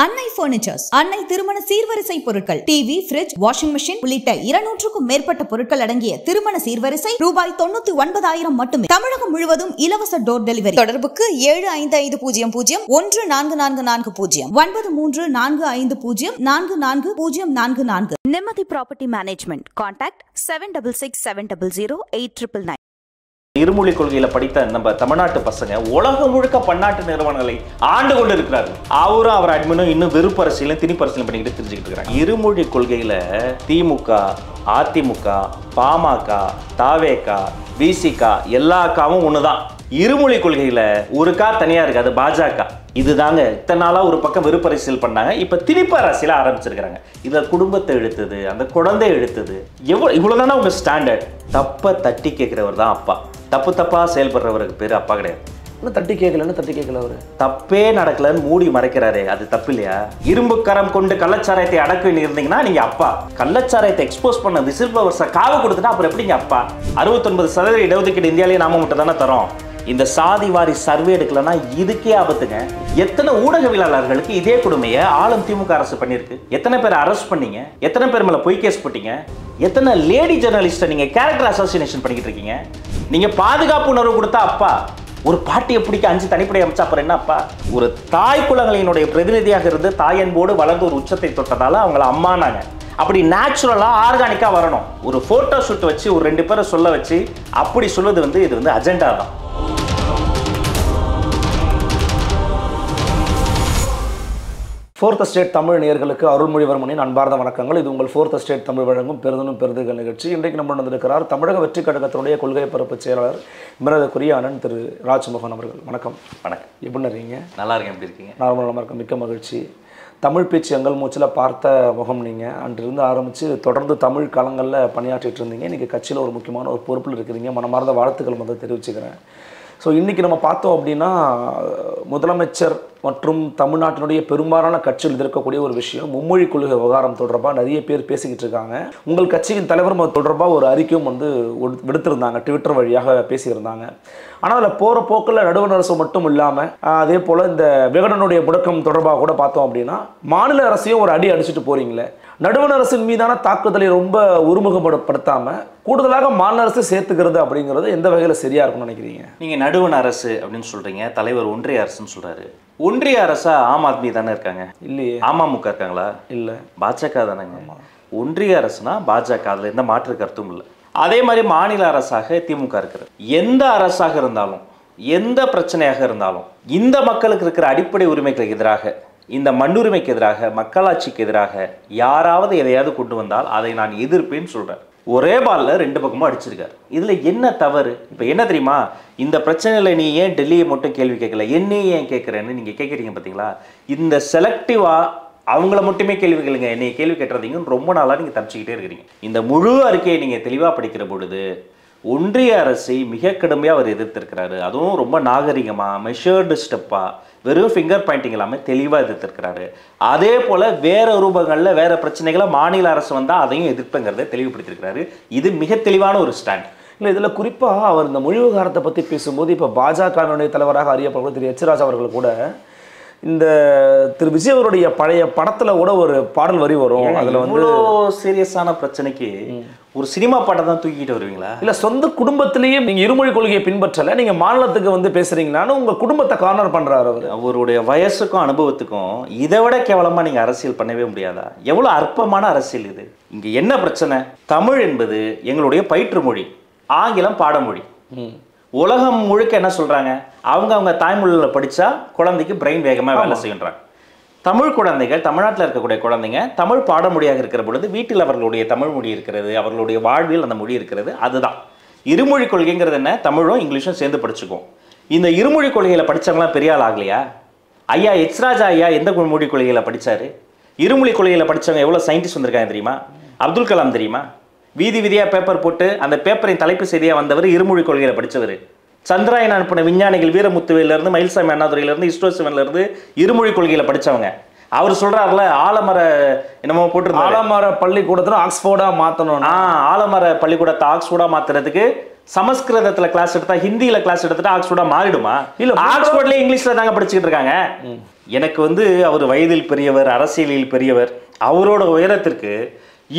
அன்னை பர்னிச்சர்ஸ், அன்னை திருமண சீர்வரிசை பொருட்கள், டிவி, ஃபிரிட்ஜ், வாஷிங் மெஷின் உள்ளிட்ட 200க்கும் மேற்பட்ட பொருட்கள் அடங்கிய திருமண சீர்வரிசை ரூபாய் 99,000 மட்டுமே. தமிழகம் முழுவதும் இலவச டோர் டெலிவரி. தொடர்புக்கு 7550144440 9345044044. நிம்மதி ப்ராப்பர்ட்டி மேனேஜ்மெண்ட். கான்டாக்ட் 7667008999. இருமொழி கொள்கையில படித்த நம்ம தமிழ்நாட்டு பசங்க உலகம் முழுக்க பன்னாட்டு நிறுவனங்களை ஆண்டு கொண்டு இருக்கிறாரு. அவரும் அவர் அட்மினும் இன்னும் வெறுப்பரசியலும் திணிப்பரசியலும் பண்ணிக்கிட்டு தெரிஞ்சுக்கிட்டு இருக்கிறாங்க. இருமொழி கொள்கையில திமுக, அதிமுக, பாமக, தாவேக, விசிக எல்லா காவும் ஒண்ணுதான். இருமொழி கொள்கையில ஒரு கா தனியா இருக்கு, அது பாஜக. இதுதாங்க இத்தனை நாளா ஒரு பக்கம் வெறுப்பரசியல் பண்ணாங்க, இப்ப திணிப்பு அரசியல ஆரம்பிச்சிருக்காங்க. இதுல குடும்பத்தை இழுத்தது, அந்த குழந்தை இழுத்தது, இவ்வளவுதானே உங்க ஸ்டாண்டர்ட். தப்ப தட்டி கேட்கிறவர் தான் அப்பா. தப்பா செயல்படுறவருக்கு பேரு அப்பா கிடையாது. தட்டி கேட்கல அவரு தப்பே நடக்கலன்னு மூடி மறைக்கிறாரே, அது தப்பு இல்லையா? இரும்பு கரம் கொண்டு கள்ளச்சாராயத்தை அடக்க இருந்தீங்கன்னா நீங்க அப்பா. கள்ளச்சாராயத்தை எக்ஸ்போஸ் பண்ண விசில் ப்ளவர்ஸை காவ கொடுத்துட்டா அப்புறம் எப்படிங்க அப்பா? 69% இடஒதுக்கீடு இந்தியாவிலேயே நாம மட்டும் தானே தரோம். இந்த சாதி வாரி சர்வே எடுக்கலன்னா இதுக்கே ஆபத்துங்க. எத்தனை ஊடகவியலாளர்களுக்கு இதே கொடுமையை ஆளும் திமுக அரசு பண்ணிருக்கு? எத்தனை பேர் அரெஸ்ட் பண்ணீங்க? எத்தனை பேர் மேல பொய் கேஸ் போட்டீங்க? எத்தனை லேடி ஜெர்னலிஸ்ட நீங்க கேரக்டர் அசோசியேஷன் பண்ணிக்கிட்டு இருக்கீங்க? நீங்க பாதுகாப்பு உணர்வு கொடுத்தா அப்பா. ஒரு பாட்டியை பிடிக்க 5 தனிப்படை அமைச்சா அப்புறம் என்ன அப்பா? ஒரு தாய் குலங்களினுடைய பிரதிநிதியாக இருந்து தாயன்போடு வளர்ந்து ஒரு உச்சத்தை தொட்டதால அவங்கள அம்மானாங்க. அப்படி நேச்சுரலா ஆர்கானிக்கா வரணும். ஒரு போட்டோ ஷூட் வச்சு ஒரு 2 பேரை சொல்ல வச்சு அப்படி சொல்வது இது அஜெண்டா தான். ஃபோர்த் ஸ்டேட் தமிழ் நேயர்களுக்கு அருள்மொழிவர்மனின் அன்பார்ந்த வணக்கங்கள். இது உங்கள் ஃபோர்த் ஸ்டேட் தமிழ் வழங்கும் பெருதனும் பெருதுகள் நிகழ்ச்சி. இன்றைக்கு நம்ம வந்திருக்கிறார் தமிழக வெற்றி கழகத்தினுடைய கொள்கை பரப்பு செயலாளர் மிரதக்குரிய அண்ணன் திரு ராஜ்மோகன் அவர்கள். வணக்கம். வணக்கம். எப்படி இருக்கீங்க? நல்லா இருக்கேன். எப்படி இருக்கீங்க? நார்மலாக இருக்க. மிக்க மகிழ்ச்சி. தமிழ் பேச்சு எங்கள் மூச்சில் பார்த்த முகம் நீங்கள். அன்றிருந்து ஆரம்பித்து தொடர்ந்து தமிழ் களங்களில் பணியாற்றிட்டு இருந்தீங்க. இன்றைக்கி கட்சியில் ஒரு முக்கியமான ஒரு பொறுப்பில் இருக்கிறீங்க. மனமார்ந்த வாழ்த்துக்கள் வந்து தெரிவிச்சுக்கிறேன். ஸோ இன்றைக்கி நம்ம பார்த்தோம் அப்படின்னா முதலமைச்சர் மற்றும் தமிழ்நாட்டினுடைய பெரும்பாலான கட்சியில் இருக்கக்கூடிய ஒரு விஷயம் மும்மொழி கொள்கை விவகாரம் தொடர்பாக நிறைய பேர் பேசிக்கிட்டு இருக்காங்க. உங்கள் கட்சியின் தலைவரும் அது தொடர்பாக ஒரு அறிக்கையும் வந்து விடுத்திருந்தாங்க, ட்விட்டர் வழியாக பேசியிருந்தாங்க. ஆனால் அதில் போகிற போக்கில் நடுவண் அரசு மட்டும் இல்லாமல் அதே போல் இந்த விகடனுடைய முடக்கம் தொடர்பாக கூட பார்த்தோம் அப்படின்னா மாநில அரசையும் ஒரு அடி அடிச்சுட்டு போகிறீங்களே. நடுவண் அரசின் மீதான தாக்குதலை ரொம்ப ஒருமுகப்படுத்தாமல் கூடுதலாக மாநில அரசு சேர்த்துக்கிறது அப்படிங்கிறது எந்த வகையில் சரியா இருக்கும்னு நினைக்கிறீங்க? நீங்கள் நடுவண் அரசு அப்படின்னு சொல்கிறீங்க, தலைவர் ஒன்றிய அரசுன்னு சொல்கிறாரு. ஒன்றிய அரசா ஆம் ஆத்மி தானே இருக்காங்க? இல்லையே. அமமுக இருக்காங்களா? இல்லை. பாஜக தானேங்க. ஒன்றிய அரசுனா பாஜக, அதில் எந்த மாற்று கருத்தும் இல்லை. அதே மாதிரி மாநில அரசாக திமுக இருக்கிறது. எந்த அரசாக இருந்தாலும் எந்த பிரச்சனையாக இருந்தாலும் இந்த மக்களுக்கு இருக்கிற அடிப்படை உரிமைகளுக்கு எதிராக, இந்த மண்ணுரிமைக்கு எதிராக, மக்களாட்சிக்கு எதிராக யாராவது எதையாவது கொண்டு வந்தால் அதை நான் எதிர்ப்பேன்னு சொல்கிறேன். ஒரே பால்ல 2 பக்கமும் அடிச்சிருக்காரு. இதுல என்ன தவறு? இப்ப என்ன தெரியுமா, இந்த பிரச்சனையில நீ ஏன் டெல்லியை மட்டும் கேள்வி கேட்கல, என்னையே ஏன் கேட்கிறேன்னு நீங்க கேட்குறீங்க பார்த்தீங்களா? இந்த செலக்டிவா அவங்கள மட்டுமே கேள்வி கேளுங்க, என்னைய கேள்வி கேட்டுறதீங்கன்னு ரொம்ப நாளா நீங்க தப்பிச்சுக்கிட்டே இருக்கிறீங்க. இந்த முழு அறிக்கையை நீங்க தெளிவா படிக்கிற பொழுது ஒன்றிய அரசை மிக கடுமையாக அவர் எதிர்த்திருக்கிறாரு. அதுவும் ரொம்ப நாகரிகமாக மெஷர்டு ஸ்டெப்பாக, வெறும் ஃபிங்கர் பாயிண்டிங் இல்லாமல் தெளிவாக எதிர்த்திருக்கிறாரு. அதே போல் வேறு ரூபங்களில் வேறு பிரச்சனைகளை மாநில அரசு வந்தால் அதையும் எதிர்ப்புங்கிறத தெளிவுபடுத்தியிருக்கிறாரு. இது மிக தெளிவான ஒரு ஸ்டாண்ட். இல்லை, இதில் குறிப்பாக அவர் இந்த மொழி விவகாரத்தை பற்றி பேசும்போது இப்போ பாஜகவினுடைய தலைவராக அறியப்படுற திரு எச் ராஜா அவர்கள் கூட இந்த திரு விஜய் அவருடைய பழைய படத்தில் கூட ஒரு பாடல் வரி வரும். அதில் வந்து சீரியஸான பிரச்சனைக்கு ஒரு சினிமா பாட்டை தான் தூக்கிட்டு வருவீங்களா? இல்லை, சொந்த குடும்பத்திலேயே நீங்கள் இருமொழி கொள்கையை பின்பற்றலை, நீங்கள் மாநிலத்துக்கு வந்து பேசுகிறீங்களான்னு உங்கள் குடும்பத்தை கார்னர் பண்ணுறாரு அவர். அவருடைய வயசுக்கும் அனுபவத்துக்கும் இதை விட கேவலமாக நீங்கள் அரசியல் பண்ணவே முடியாதா? எவ்வளோ அற்பமான அரசியல் இது! இங்கே என்ன பிரச்சனை? தமிழ் என்பது எங்களுடைய பயிற்று மொழி, ஆங்கிலம் பாடமொழி. உலகம் முழுக்க என்ன சொல்கிறாங்க? அவங்க தாய்மொழியில் படித்தா குழந்தைக்கு பிரெயின் வேகமாக வேலை செய்யறாங்க. தமிழ் குழந்தைகள், தமிழ்நாட்டில் இருக்கக்கூடிய குழந்தைங்க தமிழ் பாடமொழியாக இருக்கிற பொழுது வீட்டில் அவர்களுடைய தமிழ் மொழி இருக்கிறது, அவர்களுடைய வாழ்வில் அந்த மொழி இருக்கிறது. அதுதான் இருமொழி கொள்கைங்கிறது. என்ன? தமிழும் இங்கிலீஷும் சேர்ந்து படிச்சுக்குவோம். இந்த இருமொழி கொள்கையில் படித்தவங்களாம் பெரிய ஆள் ஆகலையா? ஐயா எச் ராஜா ஐயா எந்த மொழி கொள்கையில் படித்தார்? இருமொழி கொள்கையில் படித்தவங்க எவ்வளோ சயின்டிஸ்ட் வந்திருக்காங்க தெரியுமா? அப்துல் கலாம் தெரியுமா? வீதி வீதியாக பேப்பர் போட்டு அந்த பேப்பரின் தலைப்பு செய்தியாக வந்தவர் இருமொழி கொள்கையில் படித்தவர். சந்திராயன் அனுப்பின விஞ்ஞானிகள் வீரமுத்துவேலிருந்து, மயில்சாமி அண்ணாதுரையிலேருந்து, இஸ்ரோசிவன்லேருந்து இருமொழி கொள்கையில் படித்தவங்க. அவர் சொல்கிறார்ல, ஆலமர என்னமோ போட்டு ஆலமர பள்ளிக்கூடத்தில் ஆக்ஸ்போர்டாக மாற்றணும். ஆலமர பள்ளிக்கூடத்தை ஆக்ஸ்போர்டாக மாற்றுறதுக்கு சமஸ்கிருதத்துல கிளாஸ் எடுத்தா ஹிந்தியில கிளாஸ் எடுத்துட்டா ஆக்ஸ்போர்டா மாறிடுமா? இல்ல ஆக்ஸ்போர்ட்லயே இங்கிலீஷ்ல தாங்க படிச்சுக்கிட்டு இருக்காங்க. எனக்கு வந்து அவர் வயதில் பெரியவர், அரசியலில் பெரியவர், அவரோட உயரத்திற்கு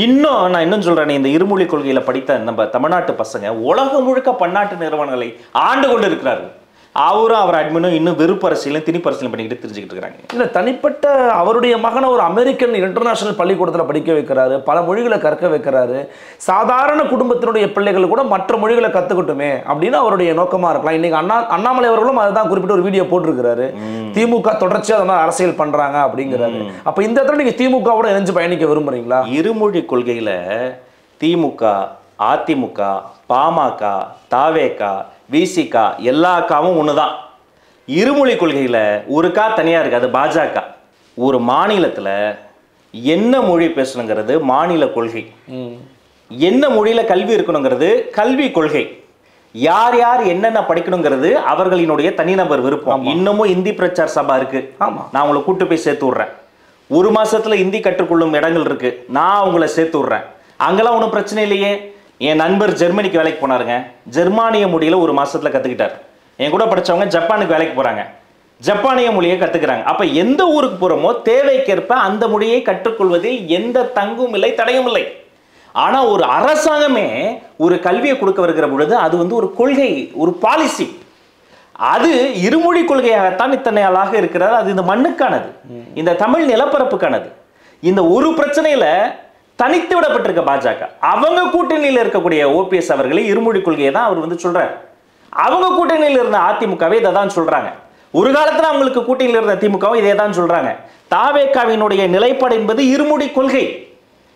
இன்னும் நான் இன்னும் சொல்றேன், இந்த இருமொழி கொள்கையில படித்த நம்ம தமிழ்நாட்டு பசங்க உலகம் முழுக்க பன்னாட்டு நிறுவனங்களை ஆண்டு கொண்டு இருக்கிறார்கள். அவரும் அவர் அட்மினும் இன்னும் வெறுப்பு அரசியலும் திணிப்பு அரசியலும் பண்ணிக்கிட்டு தெரிஞ்சுக்கிட்டு இருக்காங்க. இல்லை, தனிப்பட்ட அவருடைய மகனை ஒரு அமெரிக்கன் இன்டர்நேஷனல் பள்ளிக்கூடத்தில் படிக்க வைக்கிறாரு, பல மொழிகளை கற்க வைக்கிறாரு. சாதாரண குடும்பத்தினுடைய பிள்ளைகள் கூட மற்ற மொழிகளை கற்றுக்கட்டுமே அப்படின்னு அவருடைய நோக்கமாக இருக்கலாம். இன்னைக்கு அண்ணாமலை அவர்களும் அதுதான் குறிப்பிட்ட ஒரு வீடியோ போட்டிருக்கிறாரு. திமுக தொடர்ச்சியாக அந்த மாதிரி அரசியல் பண்ணுறாங்க அப்படிங்கிறாரு. அப்போ இந்த இடத்துல நீங்கள் திமுகவோட இணைஞ்சு பயணிக்க விரும்புறீங்களா? இருமொழி கொள்கையில் திமுக, அதிமுக, பாமக, தாவேகா, விசிகா எல்லா காவும் ஒண்ணுதான். இருமொழி கொள்கையில ஒரு கா தனியா இருக்கு, அது பாஜக. ஒரு மாநிலத்துல என்ன மொழி பேசணுங்கிறது மாநில கொள்கை, என்ன மொழியில கல்வி இருக்கணுங்கிறது கல்வி கொள்கை, யார் யார் என்னென்ன படிக்கணுங்கிறது அவர்களினுடைய தனிநபர் விருப்பம். இன்னமும் இந்தி பிரச்சார சபா இருக்கு, நான் உங்களை கூட்டு போய் சேர்த்து விடுறேன். ஒரு மாசத்துல இந்தி கற்றுக்கொள்ளும் இடங்கள் இருக்கு, நான் உங்களை சேர்த்து விடுறேன். அங்கெல்லாம் ஒன்றும் பிரச்சனை இல்லையே. என் நண்பர் ஜெர்மனிக்கு வேலைக்கு போனாருங்க, ஜெர்மானிய மொழியில ஒரு மாசத்துல கத்துக்கிட்டார். என் கூட படிச்சவங்க ஜப்பானுக்கு வேலைக்கு போறாங்க, ஜப்பானிய மொழியை கத்துக்கிறாங்க. அப்ப எந்த ஊருக்கு போறோமோ தேவைக்கேற்ப அந்த மொழியை கற்றுக்கொள்வதில் எந்த தங்கும் இல்லை, தடையும் இல்லை. ஆனா ஒரு அரசாங்கமே ஒரு கல்வியை கொடுக்க வருகிற பொழுது அது வந்து ஒரு கொள்கை, ஒரு பாலிசி. அது இருமொழி கொள்கையாகத்தான் இத்தனை நாளாக இருக்கிறது. அது இந்த மண்ணுக்கானது, இந்த தமிழ் நிலப்பரப்புக்கானது. இந்த ஒரு பிரச்சனையில தனித்து விடப்பட்டிருக்க பாஜக, அவங்க கூட்டணியில் இருக்கக்கூடிய ஓபிஎஸ் அவர்களை இருமொழி கொள்கையை தான் அவர் வந்து சொல்றாரு. அவங்க கூட்டணியில் இருந்த அதிமுகவை இதை தான் சொல்றாங்க. ஒரு காலத்துல அவங்களுக்கு கூட்டணியில் இருந்த திமுகவும் இதே தான் சொல்றாங்க. தாவேகாவினுடைய நிலைப்பாடு என்பது இருமொழி கொள்கை.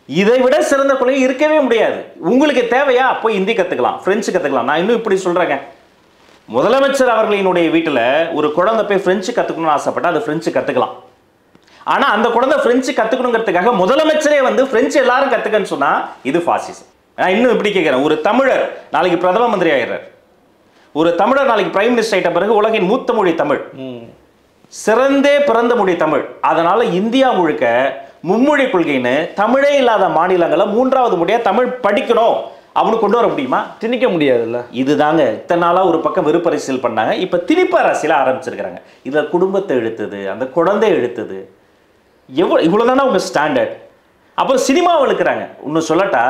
இதை விட சிறந்த கொள்கை இருக்கவே முடியாது. உங்களுக்கு தேவையா போய் ஹிந்தி கத்துக்கலாம், பிரெஞ்சு கத்துக்கலாம். நான் இன்னும் இப்படி சொல்றேங்க, முதலமைச்சர் அவர்களினுடைய வீட்டுல ஒரு குழந்தை போய் பிரெஞ்சு கத்துக்கணும்னு ஆசைப்பட்டா அது பிரெஞ்சு கத்துக்கலாம். ஆனா அந்த குழந்தை பிரெஞ்சு கத்துக்கணுங்கிறதுக்காக முதலமைச்சரே வந்து பிரெஞ்சு எல்லாரும் கத்துக்கன்னு சொன்னா இது பாசிசம். நான் இன்னும் இப்படி கேட்கிறேன், ஒரு தமிழர் நாளைக்கு பிரதம மந்திரி ஆயிடுறார், ஒரு தமிழர் நாளைக்கு பிரைம் மினிஸ்டர் ஆயிட்ட பிறகு உலகின் மூத்த மொழி தமிழ், சிறந்தே பிறந்த மொழி தமிழ். அதனால இந்தியா முழுக்க மும்மொழி கொள்கைன்னு தமிழே இல்லாத மாநிலங்களை மூன்றாவது மொழியா தமிழ் படிக்கணும் அப்படின்னு கொண்டு வர முடியுமா? திணிக்க முடியாதுல்ல. இதுதாங்க இத்தனை நாளா ஒரு பக்கம் வெறுப்பு அரசியல் பண்ணாங்க, இப்ப திணிப்பு அரசியல ஆரம்பிச்சிருக்கிறாங்க. இதுல குடும்பத்தை எடுத்தது, அந்த குழந்தை எடுத்தது, இவ்வளவுதானா உங்க ஸ்டாண்டர்ட்? அப்புறம் சினிமாவை இழுக்கிறாங்க. இன்னும் சொல்லட்டா,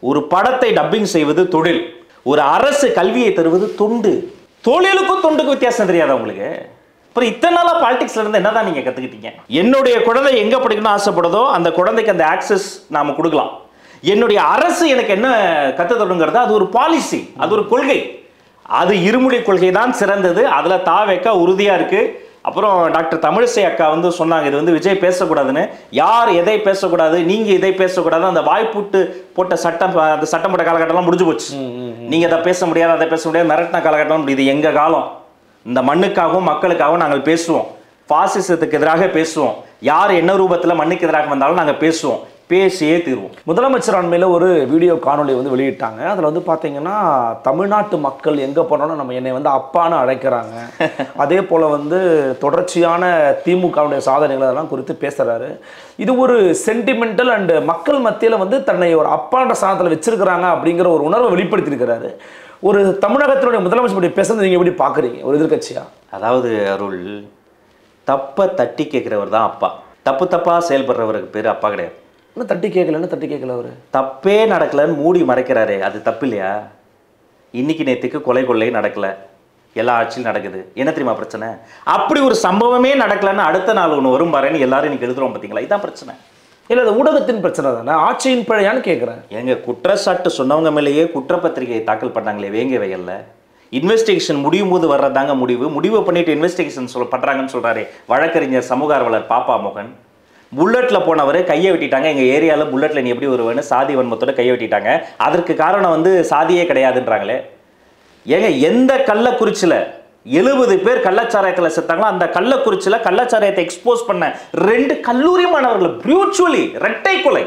ஒரு படத்தை டப்பிங் செய்வது தொழில், ஒரு அரசு கல்வியை தருவது தொண்டு. தொழிலுக்கும் தொண்டுக்கும் வித்தியாசம் தெரியாதா உங்களுக்கு? அப்புறம் இத்தனை நாளா பாலிடிக்ஸ்ல இருந்து என்னதான் நீங்க கத்துக்கிட்டீங்க? என்னுடைய குழந்தை எங்க படிக்கணும்னு ஆசைப்படுதோ அந்த குழந்தைக்கு அந்த ஆக்சஸ் நாம கொடுக்கலாம். என்னுடைய அரசு எனக்கு என்ன கத்து தருங்கிறது அது ஒரு பாலிசி, அது ஒரு கொள்கை. அது இருமொழி கொள்கை தான் சிறந்தது. அதுல தாவேகா உறுதியா இருக்கு. அப்புறம் டாக்டர் தமிழிசை அக்கா வந்து சொன்னாங்க, இது வந்து விஜய் பேசக்கூடாதுன்னு. யார் எதை பேசக்கூடாது, நீங்க இதை பேசக்கூடாது, அந்த வாய்ப்புட்டு போட்ட சட்டம், அந்த சட்டம் போட்ட காலகட்டம்லாம் முடிஞ்சு போச்சு. நீங்க அதை பேச முடியாது, அதை பேச முடியாது, மிரட்டின காலகட்டம். இது எங்க காலம். இந்த மண்ணுக்காகவும் மக்களுக்காகவும் நாங்கள் பேசுவோம். பாசிசத்துக்கு எதிராக பேசுவோம். யார் என்ன ரூபத்தில் மண்ணுக்கு எதிராக வந்தாலும் நாங்கள் பேசுவோம், பேசியே தீர்வோம். முதலமைச்சர் அண்மையில் ஒரு வீடியோ காணொலி வந்து வெளியிட்டாங்க. அதில் வந்து பார்த்தீங்கன்னா தமிழ்நாட்டு மக்கள் எங்கே போனாலும் நம்ம என்னை வந்து அப்பான்னு அழைக்கிறாங்க. அதே போல் வந்து தொடர்ச்சியான திமுகவுடைய சாதனைகள் அதெல்லாம் குறித்து பேசுகிறாரு. இது ஒரு சென்டிமெண்டல் அண்டு மக்கள் மத்தியில் வந்து தன்னை ஒரு அப்பான்ற சாதத்தில் வச்சிருக்கிறாங்க அப்படிங்கிற ஒரு உணர்வை வெளிப்படுத்தியிருக்கிறாரு. ஒரு தமிழகத்தினுடைய முதலமைச்சர் பேசுறது நீங்கள் எப்படி பார்க்குறீங்க ஒரு எதிர்கட்சியா? அதாவது அருள், தப்பை தட்டி கேட்குறவர் தான் அப்பா. தப்பு தப்பாக செயல்படுறவருக்கு பேர் அப்பா கிடையாது. என்ன தட்டி கேட்கலன்னு தட்டி கேட்கல, அவர் தப்பே நடக்கலன்னு மூடி மறைக்கிறாரே, அது தப்பு இல்லையா? இன்னைக்கு நேற்றுக்கு கொலை கொள்ளை நடக்கல, எல்லா ஆட்சியும் நடக்குது. என்ன தெரியுமா பிரச்சனை? அப்படி ஒரு சம்பவமே நடக்கலன்னு அடுத்த நாள் ஒன்று வரும் பாருன்னு எல்லாரும் இன்னைக்கு எழுதுறோம் பார்த்தீங்களா? இதுதான் பிரச்சனை. இல்லை, அது ஊடகத்தின் பிரச்சனை தானே, ஆட்சியின் பிழையான்னு கேட்குறேன். எங்க குற்றச்சாட்டு சொன்னவங்க மேலேயே குற்றப்பத்திரிகையை தாக்கல் பண்ணாங்களே வேங்க வயல்ல. இன்வெஸ்டிகேஷன் முடியும் போது வர்றதாங்க முடிவு பண்ணிட்டு இன்வெஸ்டிகேஷன் பண்றாங்கன்னு சொல்றாரு வழக்கறிஞர் சமூக ஆர்வலர் பாப்பா மோகன். புல்லட்ல போனவர் கையை வெட்டிட்டாங்க, எங்க ஏரியாவில் புல்லட்ல நீ எப்படி வருவேன்னு சாதி வன்மத்தோட கையை வெட்டிட்டாங்க. அதற்கு காரணம் வந்து சாதியே கிடையாதுன்றாங்களே. ஏங்க எந்த கள்ளக்குறிச்சியில் 70 பேர் கள்ளச்சாராயத்தில் செத்தாங்களோ அந்த கள்ளக்குறிச்சியில் கள்ளச்சாராயத்தை எக்ஸ்போஸ் பண்ண 2 கல்லூரி மாணவர்கள் பிரியூச்சுவலி இரட்டை கொலை.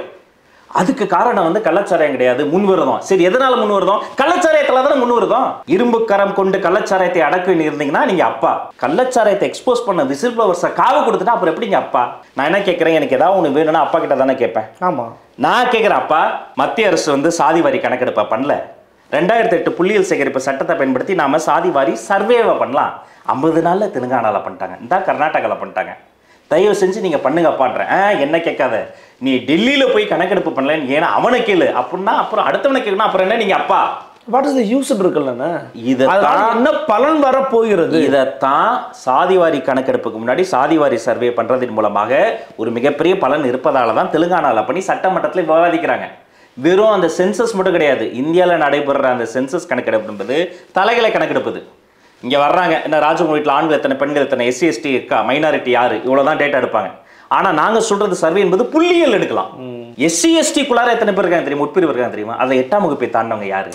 அதுக்கு காரணம் வந்து கள்ளச்சாராயம் கிடையாது, முன்விரோதம். சரி, எதனால முன்விரோதம்? கள்ளச்சாராயத்துல தானே முன்விரோதம். இரும்பு கரம் கொண்டு கள்ளச்சாராயத்தை அடக்க இருந்தீங்கன்னா நீங்க அப்பா. கள்ளச்சாராயத்தை எக்ஸ்போஸ் பண்ண விசில் ப்ளவர்ஸை காவு கொடுத்துட்டா அப்புறம் எப்படிங்க அப்பா? நான் என்ன கேட்கறேன், எனக்கு ஏதாவது ஒன்று வேணும்னா அப்பா கிட்ட தானே கேட்பேன். ஆமா, நான் கேட்குறேன், அப்பா மத்திய அரசு வந்து சாதி வாரி கணக்கெடுப்பா பண்ணல, 2008 புள்ளியியல் சேகரிப்பு சட்டத்தை பயன்படுத்தி நாம சாதி வாரி சர்வேவை பண்ணலாம். 50 நாள்ல தெலுங்கானால பண்ணிட்டாங்க, இந்த கர்நாடகாவில் பண்ணிட்டாங்க. தயவு செஞ்சு நீங்க பண்ணுங்கப்பான்றேன். என்ன கேட்காத, நீ டெல்லியில போய் கணக்கெடுப்பு பண்ணலன்னு ஏன்னா அவனை கேளு அப்படின்னா அப்புறம் அடுத்தவனை கேட்கணும். அப்புறம் என்ன நீங்க அப்பா வாட் இஸ் தி யூஸ் இருக்குல்லண்ணா, இதான் என்ன பலன் வர போகிறது? இதைத்தான் சாதிவாரி கணக்கெடுப்புக்கு முன்னாடி சாதிவாரி சர்வே பண்றதன் மூலமாக ஒரு மிகப்பெரிய பலன் இருப்பதால தான் தெலுங்கானால பண்ணி சட்டமன்றத்தில் விவாதிக்கிறாங்க. வெறும் அந்த சென்சஸ் மட்டும் கிடையாது, இந்தியாவில் நடைபெறுற அந்த சென்சஸ் கணக்கெடுப்பு என்பது தலைகளை கணக்கெடுப்புது. இங்கே வர்றாங்க, என்ன ராஜகுமார் வீட்டில் ஆண்கள் எத்தனை, பெண்கள் எத்தனை, SC ST இருக்கா, மைனாரிட்டி யாரு, இவ்வளோதான் டேட்டா எடுப்பாங்க. ஆனால் நாங்கள் சொல்றது சர்வே என்பது புள்ளியல் எடுக்கலாம். SC ST குள்ளார எத்தனை பேர் இருக்காங்க தெரியுமா, உட்பிரிவு இருக்காங்க தெரியுமா, அதை 8ஆம் வகுப்பை தாண்டவங்க யாரு,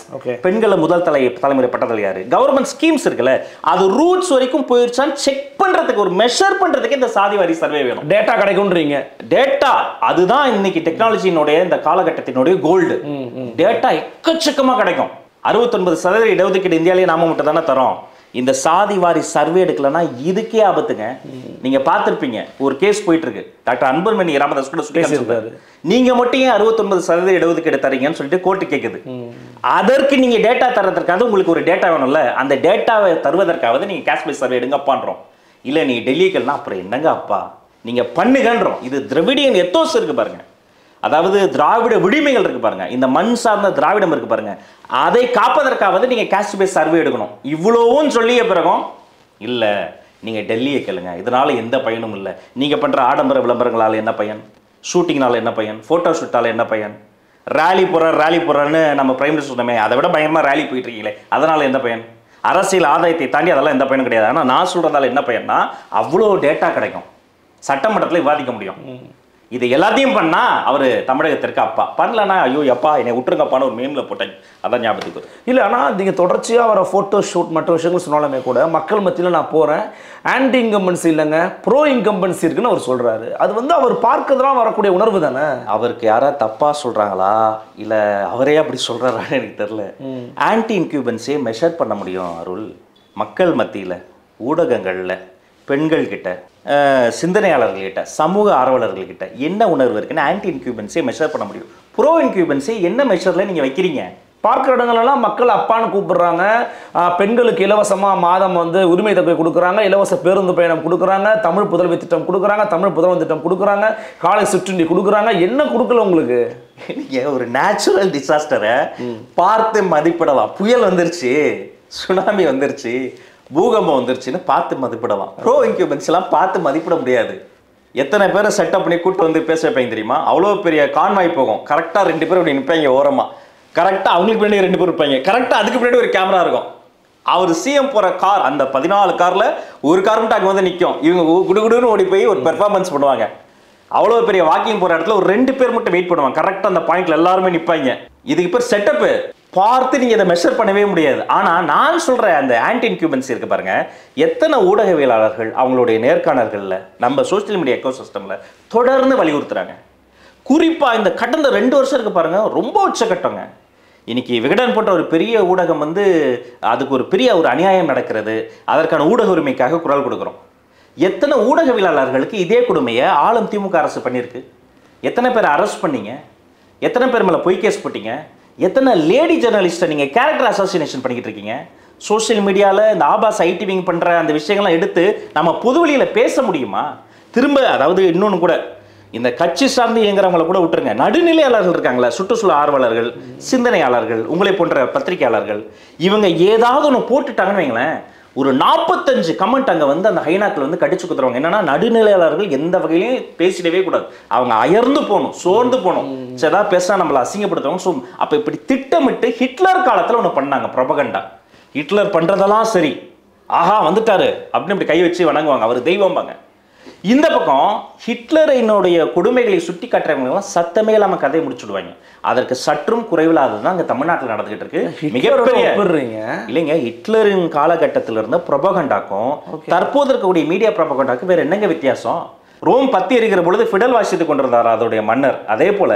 பெண்களை முதல் தலைமுறை பட்டதால் யாரு, கவர்மெண்ட் ஸ்கீம்ஸ் இருக்குல்ல அது ரூட்ஸ் வரைக்கும் போயிருச்சான்னு செக் பண்றதுக்கு, ஒரு மெஷர் பண்றதுக்கு இந்த சாதிவாரி சர்வே வேணும். டேட்டா கிடைக்கும்ன்றீங்க. டேட்டா அதுதான் இன்னைக்கு டெக்னாலஜியினுடைய இந்த காலகட்டத்தினுடைய கோல்டு. டேட்டா எக்கச்சக்கமா கிடைக்கும். 69% இடஒதுக்கீடு இந்தியாவிலேயே நாம மட்டும் தானே தரோம். இந்த சாதிவாரி சர்வே எடுக்கலன்னா இதுக்கே ஆபத்துங்க. நீங்க பார்த்திருப்பீங்க, ஒரு கேஸ் போயிட்டு இருக்கு, டாக்டர் அன்புமணி ராமதாஸ் கூட சொல்லியிருக்காரு, நீங்க மட்டும் ஏன் 69% இடஒதுக்கீடு தரீங்கன்னு சொல்லிட்டு கோர்ட்டு கேட்குது. அதற்கு நீங்க டேட்டா தரதற்காக உங்களுக்கு ஒரு டேட்டா வேணும்ல, அந்த டேட்டாவை தருவதற்காவது நீங்க கேஷ் பேஸ் சர்வே எடுங்கப்பான்றோம். இல்ல நீங்க டெல்லிக்கல்னா அப்புறம் என்னங்க அப்பா நீங்க பண்ணுங்கன்றோம். இது திராவிடியன் எத்தோஸ் இருக்கு பாருங்க, அதாவது திராவிட விடுமைகள் இருக்கு பாருங்க, இந்த மண் சார்ந்த திராவிடம் இருக்கு பாருங்க, அதை காப்பதற்காவது நீங்க காஸ்ட் பேஸ் சர்வே எடுக்கணும். இவ்வளவும் சொல்லிய பிறகும் இல்ல நீங்க டெல்லியை கேளுங்க, இதனால எந்த பயனும் இல்லை, நீங்க பண்ற ஆடம்பர விளம்பரங்களால என்ன பயன், ஷூட்டிங்னால என்ன பயன், போட்டோ ஷூட்டால என்ன பயன், ரேலி போறன்னு நம்ம பிரைம் மினிஸ்டர் சொன்னமே, அதை விட பயங்கரமா ரேலி போயிட்டு இருக்கீங்களே அதனால எந்த பயன், அரசியல் ஆதாயத்தை தாண்டி அதெல்லாம் எந்த பயனும் கிடையாது. ஆனால் நான் சொல்றதால என்ன பயன்னா அவ்வளோ டேட்டா கிடைக்கும், சட்டமன்றத்தில் விவாதிக்க முடியும். இது எல்லாத்தையும் பண்ணா அவரு தமிழகத்திற்கு அப்பா, பண்ணலன்னா ஐயோ அப்பா என்னை விட்டுருங்கப்பான்னு ஒரு மீம்ல போட்டேன், அதான் ஞாபகத்துக்கு. இல்லை ஆனால் நீங்கள் தொடர்ச்சியாக வர ஃபோட்டோ ஷூட் மற்ற விஷயங்கள் சொன்னாலுமே கூட மக்கள் மத்தியில் நான் போகிறேன், ஆன்டி இன்கம்பன்சி இல்லைங்க ப்ரோ இன்கம்பன்சி இருக்குன்னு அவர் சொல்கிறாரு. அது வந்து அவர் பார்க்கறதுலாம் வரக்கூடிய உணர்வு தானே. அவருக்கு யாராவது தப்பாக சொல்கிறாங்களா இல்லை அவரே அப்படி சொல்கிறாரான்னு எனக்கு தெரில. ஆன்டி இன்கம்பன்சியை மெஷர் பண்ண முடியும் அருள், மக்கள் மத்தியில், ஊடகங்களில், பெண்கள்கிட்ட, சிந்தனையாளர்கள்கிட்ட, சமூக ஆர்வலர்கள்கிட்ட என்ன உணர்வு இருக்குன்னு ஆன்டி இன்கியூபன்ஸை மெஷர் பண்ண முடியும். ப்ரோ இன்கியூபன்ஸை என்ன மெஷரில் நீங்கள் வைக்கிறீங்க? பார்க்குற இடங்களெல்லாம் மக்கள் அப்பான்னு கூப்பிடுறாங்க, பெண்களுக்கு இலவசமாக மாதம் வந்து உரிமை தொகை கொடுக்குறாங்க, இலவச பேருந்து பயணம் கொடுக்குறாங்க, தமிழ் புதல்வி திட்டம் கொடுக்குறாங்க, தமிழ் புதல்வன் திட்டம் கொடுக்குறாங்க, காலை சுற்றுண்டி கொடுக்குறாங்க. என்ன கொடுக்கல உங்களுக்கு? ஒரு நேச்சுரல் டிசாஸ்டரை பார்த்து மதிப்பிடலாம். புயல் வந்துருச்சு, சுனாமி வந்துருச்சு, பூகம்பம் வந்துருச்சுன்னு பார்த்து மதிப்பிடலாம். ப்ரோ இன்கியூபன்ஸ்லாம் பார்த்து மதிப்பிட முடியாது. எத்தனை பேரை செட்டப் பண்ணி கூட்டு வந்து பேச வைப்பாங்க தெரியுமா? அவ்வளோ பெரிய கான்வாய் போகும், கரெக்டாக 2 பேர் இப்படி நிற்பாங்க ஓரமாக, கரெக்டாக அவங்களுக்கு பின்னாடி 2 பேர் இருப்பாங்க, கரெக்டாக அதுக்கு பின்னாடி ஒரு கேமரா இருக்கும். அவர் சிஎம் போகிற கார், அந்த 14 காரில் ஒரு கார் மட்டும் அங்கே வந்து நிற்கும், இவங்க குடுகுடுன்னு ஓடி போய் ஒரு பெர்ஃபார்மன்ஸ் பண்ணுவாங்க. அவ்வளோ பெரிய வாக்கிங் போகிற இடத்துல ஒரு 2 பேர் மட்டும் வெயிட் பண்ணுவாங்க, கரெக்டாக அந்த பாயிண்ட்ல எல்லாருமே நிற்பாங்க. இதுக்கு பேர் செட்டப்பு. பார்த்து நீங்கள் இதை மெஷர் பண்ணவே முடியாது. ஆனால் நான் சொல்கிற அந்த ஆன்டி இன்கியூபன்சி இருக்கு பாருங்க, எத்தனை ஊடகவியலாளர்கள் அவங்களுடைய நேர்காணல்களில் நம்ம சோசியல் மீடியா எக்கோ சிஸ்டமில் தொடர்ந்து வலியுறுத்துறாங்க. குறிப்பாக இந்த கடந்த 2 வருஷம் இருக்கு பாருங்க, ரொம்ப உச்சக்கட்டங்க. இன்னைக்கு விகடன் போன்ற ஒரு பெரிய ஊடகம் வந்து அதுக்கு ஒரு பெரிய ஒரு அநியாயம் நடக்கிறது, அதற்கான ஊடக உரிமைக்காக குரல் கொடுக்குறோம். எத்தனை ஊடகவியலாளர்களுக்கு இதே கொடுமையை ஆளும் திமுக அரசு பண்ணியிருக்கு? எத்தனை பேர் அரெஸ்ட் பண்ணீங்க? எத்தனை பேர் மேலே பொய் கேஸ் போட்டீங்க? எத்தனை லேடி ஜேர்னலிஸ்ட்டை நீங்கள் கேரக்டர் அசோசினேஷன் பண்ணிக்கிட்டு இருக்கீங்க? சோஷியல் மீடியாவில் இந்த ஆபாஸ் ஐடிவிங் பண்ணுற அந்த விஷயங்கள்லாம் எடுத்து நம்ம பொதுவெளியில் பேச முடியுமா? திரும்ப அதாவது இன்னொன்று கூட, இந்த கட்சி சார்ந்து இயங்குறவங்களை கூட விட்டுருங்க, நடுநிலையாளர்கள் இருக்காங்களா, சுற்றுச்சூழல் ஆர்வலர்கள், சிந்தனையாளர்கள், உங்களை போன்ற பத்திரிகையாளர்கள், இவங்க ஏதாவது ஒன்று போட்டுட்டாங்கன்னு வைங்களேன், ஒரு 45 கமெண்ட் அங்கே வந்து அந்த ஹைனாக்கில் வந்து கடிச்சு குத்துறவங்க. என்னன்னா நடுநிலையாளர்கள் எந்த வகையிலையும் பேசிடவே கூடாது, அவங்க அயர்ந்து போகணும், சோர்ந்து போகணும், ஏதாவது பேச நம்மளை அசிங்கப்படுத்துவாங்க. ஸோ அப்போ இப்படி திட்டமிட்டு ஹிட்லர் காலத்தில் ஒன்று பண்ணாங்க, ப்ரொபகண்டா. ஹிட்லர் பண்ணுறதெல்லாம் சரி, ஆஹா வந்துட்டாரு அப்படின்னு இப்படி கை வச்சு வணங்குவாங்க, அவர் தெய்வம்பாங்க. இந்த பக்கம் ஹிட்லரினுடைய கொடுமைகளை சுட்டி காட்டுறவங்க சத்தமே இல்லாம கதையை முடிச்சுடுவாங்க. அதற்கு சற்றும் குறைவில்லாததுதான் அங்க தமிழ்நாட்டில் நடந்துகிட்டு இருக்கு. மிகப்பெரிய இல்லைங்க, ஹிட்லரின் காலகட்டத்தில் இருந்த ப்ரொபகண்டாக்கும் தற்போது இருக்கக்கூடிய மீடியா ப்ரொபகண்டாக்கும் வேற என்னங்க வித்தியாசம்? ரோம் பத்தி எரிக்கிற பொழுது ஃபிடல் வாசித்து கொண்டிருந்தார் அதோடைய மன்னர். அதே போல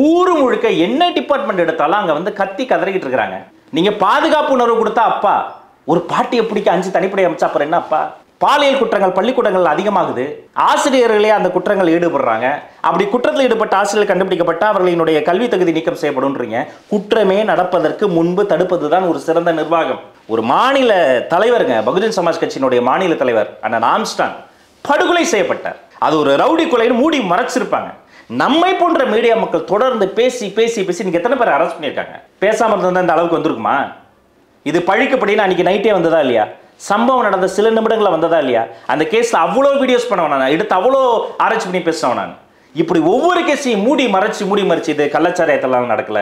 ஊரு முழுக்க என்ன டிபார்ட்மெண்ட் எடுத்தாலும் அங்க வந்து கத்தி கதறிக்கிட்டு இருக்கிறாங்க. நீங்க பாதுகாப்பு உணர்வு கொடுத்தா அப்பா, ஒரு பாட்டியை பிடிக்க 5 தனிப்படை அமைச்சா அப்புறம் என்ன அப்பா? பாலியல் குற்றங்கள் பள்ளிக்கூடங்கள் அதிகமாகுது, ஆசிரியர்களே அந்த குற்றங்கள் ஈடுபடுறாங்க. அப்படி குற்றத்தில் ஈடுபட்ட ஆசிரியர்கள் கண்டுபிடிக்கப்பட்ட அவர்களினுடைய கல்வி தகுதி நீக்கம் செய்யப்படும்ன்றீங்க. குற்றமே நடப்பதற்கு முன்பு தடுப்பது தான் ஒரு சிறந்த நிர்வாகம். ஒரு மாநில தலைவருங்க, பகுஜன் சமாஜ் கட்சியினுடைய மாநில தலைவர் அண்ணன் ஆம்ஸ்டாங் படுகொலை செய்யப்பட்டார். அது ஒரு ரவுடி கொலைன்னு மூடி மறைச்சிருப்பாங்க. நம்மை போன்ற மீடியா மக்கள் தொடர்ந்து பேசி பேசி பேசி நீங்க எத்தனை பேர் அரெஸ்ட் பண்ணியிருக்காங்க? பேசாம இருந்தா இந்த அளவுக்கு வந்திருக்குமா? இது பழிக்கப்படின்னு அன்னைக்கு நைட்டே வந்ததா இல்லையா? சம்பவம் நடந்த சில நிமிடங்கள வந்ததா இல்லையா? அந்த கேஸ்ல அவ்வளோ வீடியோஸ் பண்ணவன் நான், எடுத்து அவ்வளோ ஆராய்ச்சி பண்ணி பேசுறவன் நான். இப்படி ஒவ்வொரு கேஸையும் மூடி மறைச்சு இது கள்ளச்சாராயத்தெல்லாம் நடக்கல,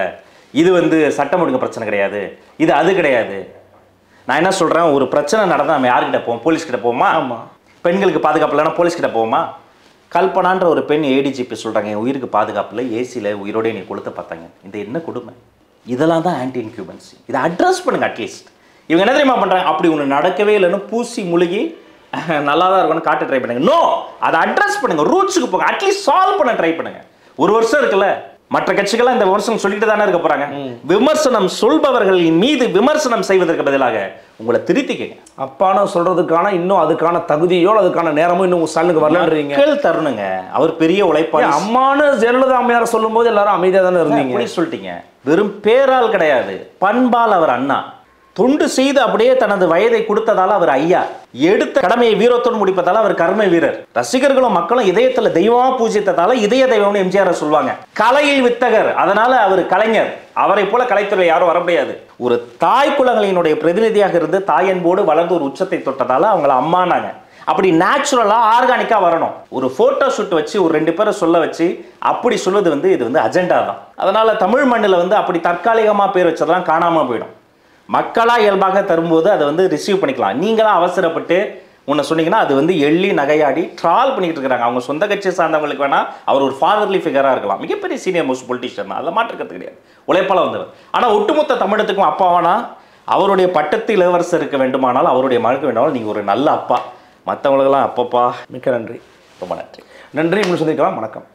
இது சட்டம் ஒழுங்கு பிரச்சனை கிடையாது, இது அது கிடையாது. நான் என்ன சொல்றேன், ஒரு பிரச்சனை நடந்தா நம்ம யார்கிட்ட போவோம்? போலீஸ் கிட்ட போவோமா? ஆமா. பெண்களுக்கு பாதுகாப்பு இல்லைன்னா போலீஸ் கிட்ட போவோமா? கல்பனான்ற ஒரு பெண் ஏடிஜிபி சொல்றாங்க, என் உயிருக்கு பாதுகாப்பு இல்லை, ஏசியில் உயிரோட நீ கொளுத்த பார்த்தாங்க. இந்த என்ன கொடுமை? இதெல்லாம் தான் ஆன்டி இன்க்யூபன்சி. இதை அட்ரஸ் பண்ணுங்க. அட்லீஸ்ட் இவங்க என்ன தெரியுமா பண்றாங்க, அப்படி ஒன்று நடக்கவே இல்லைன்னு பூசி முழுகி நல்லா தான் இருக்கும்னு காட்ட ட்ரை பண்ணுங்க. நோ, அதை அட்ரஸ் பண்ணுங்க, ரூட்ஸுக்கு போங்க, அட்லீஸ்ட் சால்வ் பண்ண ட்ரை பண்ணுங்க. ஒரு வருஷம் இருக்குல்ல, மற்ற கட்சிகள்லாம் இந்த விமர்சனம் சொல்லிட்டு தானே இருக்க போறாங்க. விமர்சனம் சொல்பவர்களின் மீது விமர்சனம் செய்வதற்கு பதிலாக உங்களை திருத்திக்கங்க. அப்பான சொல்றதுக்கான இன்னும் அதுக்கான தகுதியோ அதுக்கான நேரமோ இன்னும் ஸ்டாலினுக்கு வரலன்றீங்க. தருணுங்க, அவர் பெரிய உழைப்பாளி. அம்மானு ஜெயலலிதா அம்மையார் சொல்லும் போது எல்லாரும் அமைதியா தானே இருந்தீங்க. சொல்லிட்டீங்க. வெறும் பேரால் கிடையாது, பண்பால் அவர் அண்ணா. தொண்டு செய்து அப்படியே தனது வயதை கொடுத்ததால அவர் ஐயா, எடுத்த கடமையை வீரத்தோடு முடிப்பதால அவர் கர்ம வீரர். ரசிகர்களும் மக்களும் இதயத்துல தெய்வமா பூஜித்ததால இதய தெய்வம்னு எம்ஜிஆர் சொல்லுவாங்க. கலையில் வித்தகர், அதனால அவர் கலைஞர். அவரை போல கலைத்துறை யாரும் வர முடியாது. ஒரு தாய் குலங்களினுடைய பிரதிநிதியாக இருந்து தாயன்போடு வளர்ந்து ஒரு உச்சத்தை தொட்டதால அவங்கள அம்மானாங்க. அப்படி நேச்சுரலா ஆர்கானிக்கா வரணும். ஒரு போட்டோ ஷூட் வச்சு ஒரு 2 பேரை சொல்ல வச்சு அப்படி சொல்வது இது அஜெண்டா தான். அதனால தமிழ் மண்ணில் அப்படி தற்காலிகமா பேர் வச்சதெல்லாம் காணாம போயிடும். மக்களா இயல்பாக தரும்போது அதை ரிசீவ் பண்ணிக்கலாம். நீங்களா அவசரப்பட்டு உன்னை சொன்னீங்கன்னா அது எள்ளி நகையாடி ட்ரால் பண்ணிட்டு இருக்கிறாங்க. அவங்க சொந்த கட்சியை சார்ந்தவங்களுக்கு வேணா அவர் ஒரு ஃபாதர்லி ஃபிகரா இருக்கலாம், மிகப்பெரிய சீனியர் மோஸ்ட் பொலிட்டிஷியன் தான், அதில் மாற்றுக்கிறது கிடையாது, உழைப்பால வந்தவர். ஆனால் ஒட்டுமொத்த தமிழத்துக்கும் அப்பாவானா அவருடைய பட்டத்து இளவரசர் இருக்க வேண்டுமானால், அவருடைய மகனுக்கு வேண்டாமல் நீங்கள் ஒரு நல்ல அப்பா. மற்றவங்களுக்கெல்லாம் அப்பப்பா. மிக்க நன்றி, ரொம்ப நன்றி. நன்றி. சந்திக்கலாம். வணக்கம்.